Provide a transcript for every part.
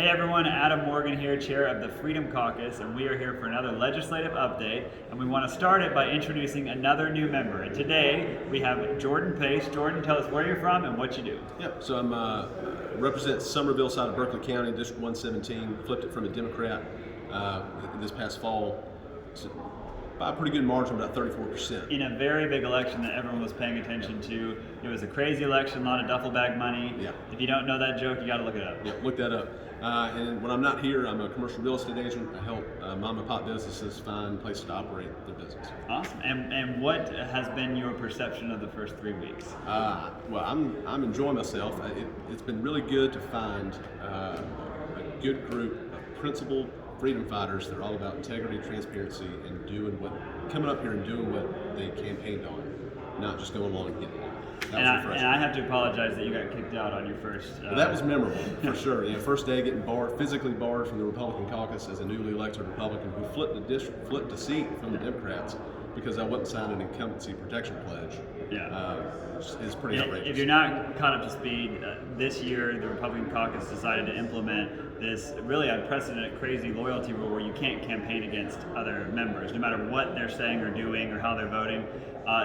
Hey everyone, Adam Morgan here, chair of the Freedom Caucus, and we are here for another legislative update. And we want to start it by introducing another new member. And today we have Jordan Pace. Jordan, tell us where you're from and what you do. Yeah, so represent Somerville side of Berkeley County, District 117. Flipped it from a Democrat this past fall by a pretty good margin, about 34%. In a very big election that everyone was paying attention to. It was a crazy election, a lot of duffel bag money. Yeah. If you don't know that joke, you got to look it up. Yeah, look that up. And when I'm not here, I'm a commercial real estate agent. I help mom and pop businesses find places to operate their business. Awesome. And what has been your perception of the first 3 weeks? Well, I'm enjoying myself. It's been really good to find a good group of principled freedom fighters that are all about integrity, transparency, and coming up here and doing what they campaigned on, not just going along and getting along. And I have to apologize that you got kicked out on your first. Well, that was memorable for sure. First day getting physically barred from the Republican caucus as a newly elected Republican who flipped a seat from the Democrats because I wasn't signing an incumbency protection pledge. Yeah. Is pretty outrageous. If you're not caught up to speed, this year the Republican caucus decided to implement this really unprecedented, crazy loyalty rule where you can't campaign against other members, no matter what they're saying or doing or how they're voting.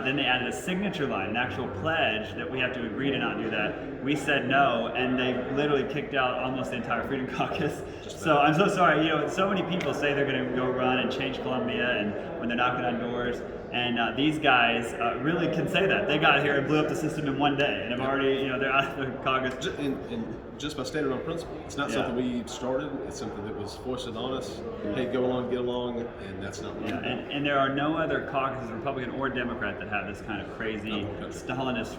Then they added a signature line, an actual pledge that we have to agree to not do that. We said no, and they literally kicked out almost the entire Freedom Caucus. So I'm so sorry. So many people say they're going to go run and change Columbia, and when they're knocking on doors. And these guys really can say that. They got here and blew up the system in one day, and have already, they're out of the caucus. And just by standing on principle. It's not something we started. It's something that was foisted on us. Hey, go along, get along, and that's not what we do. And there are no other caucuses, Republican or Democrat, that have this kind of crazy Stalinist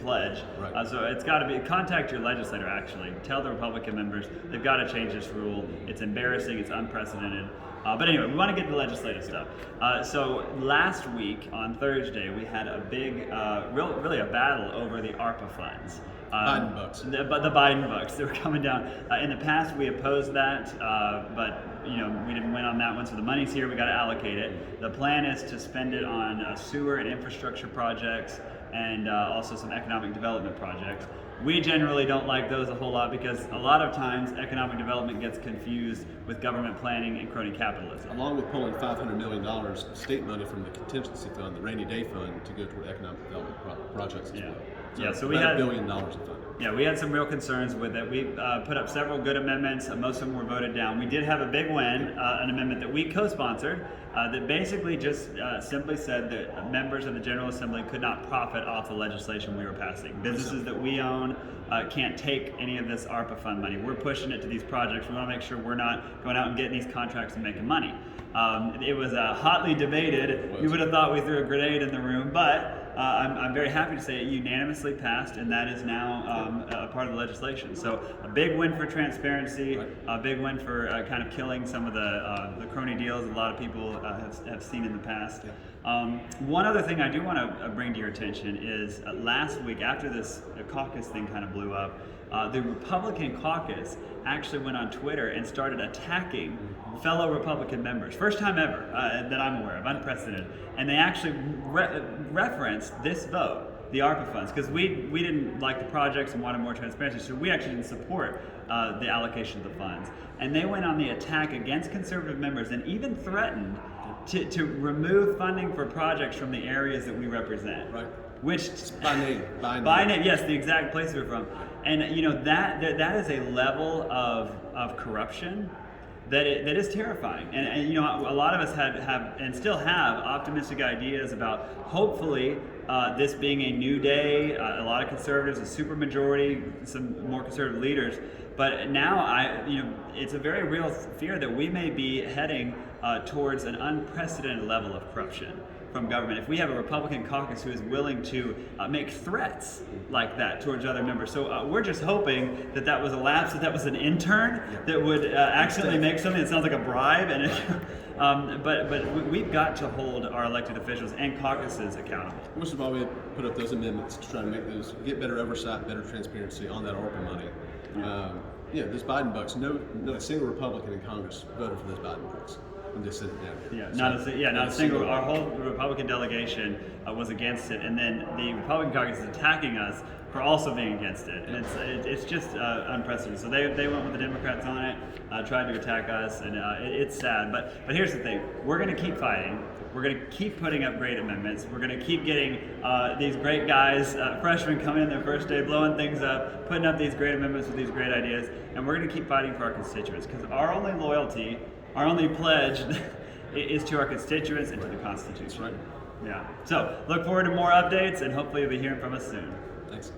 pledge. Right. So it's got to be, contact your legislator actually. Tell the Republican members they've got to change this rule. It's embarrassing, it's unprecedented. But anyway, we want to get to the legislative stuff. So last week on Thursday, we had a big, really a battle over the ARPA funds. Biden bucks. The Biden bucks. They were coming down. In the past, we opposed that, but we didn't win on that one. So the money's here. We got to allocate it. The plan is to spend it on sewer and infrastructure projects, and also some economic development projects. We generally don't like those a whole lot because a lot of times economic development gets confused with government planning and crony capitalism. Along with pulling $500 million of state money from the contingency fund, the rainy day fund, to go toward economic development projects as well. So we had $1 billion of funding. Yeah, we had some real concerns with it. We put up several good amendments. Most of them were voted down. We did have a big win, an amendment that we co-sponsored that basically just simply said that members of the General Assembly could not profit off the legislation we were passing. Businesses that we own can't take any of this ARPA fund money. We're pushing it to these projects. We want to make sure we're not going out and getting these contracts and making money. It was hotly debated. You would have thought we threw a grenade in the room, but I'm very happy to say it unanimously passed, and that is now a part of the legislation. So a big win for transparency, a big win for kind of killing some of the crony deals a lot of people have seen in the past. One other thing I do want to bring to your attention is last week, after this caucus thing kind of blew up, the Republican caucus actually went on Twitter and started attacking fellow Republican members. First time ever that I'm aware of, unprecedented. And they actually referenced this vote, the ARPA funds, because we didn't like the projects and wanted more transparency, so we actually didn't support the allocation of the funds. And they went on the attack against conservative members and even threatened to remove funding for projects from the areas that we represent. Right. Which By name, yes, the exact place we're from. And that is a level of corruption that is terrifying. And a lot of us have and still have optimistic ideas about hopefully this being a new day. A lot of conservatives, a supermajority, some more conservative leaders. But now it's a very real fear that we may be heading towards an unprecedented level of corruption from government. If we have a Republican caucus who is willing to make threats like that towards other members. So we're just hoping that was a lapse, that was an intern that would accidentally make something that sounds like a bribe. And but we've got to hold our elected officials and caucuses accountable. Which is why we put up those amendments to try to make those, get better oversight, better transparency on that ARPA money. Those Biden bucks, no single Republican in Congress voted for those Biden bucks when they sent it down here. Not a single. Our whole Republican delegation was against it, and then the Republican caucus is attacking us for also being against it, and it's just unprecedented. So they went with the Democrats on it, tried to attack us, and it's sad. But here's the thing: we're going to keep fighting. We're going to keep putting up great amendments. We're going to keep getting these great guys, freshmen coming in their first day, blowing things up, putting up these great amendments with these great ideas, and we're going to keep fighting for our constituents, because our only loyalty, our only pledge is to our constituents and to the Constitution. That's right. Yeah. So look forward to more updates, and hopefully you'll be hearing from us soon. Thanks.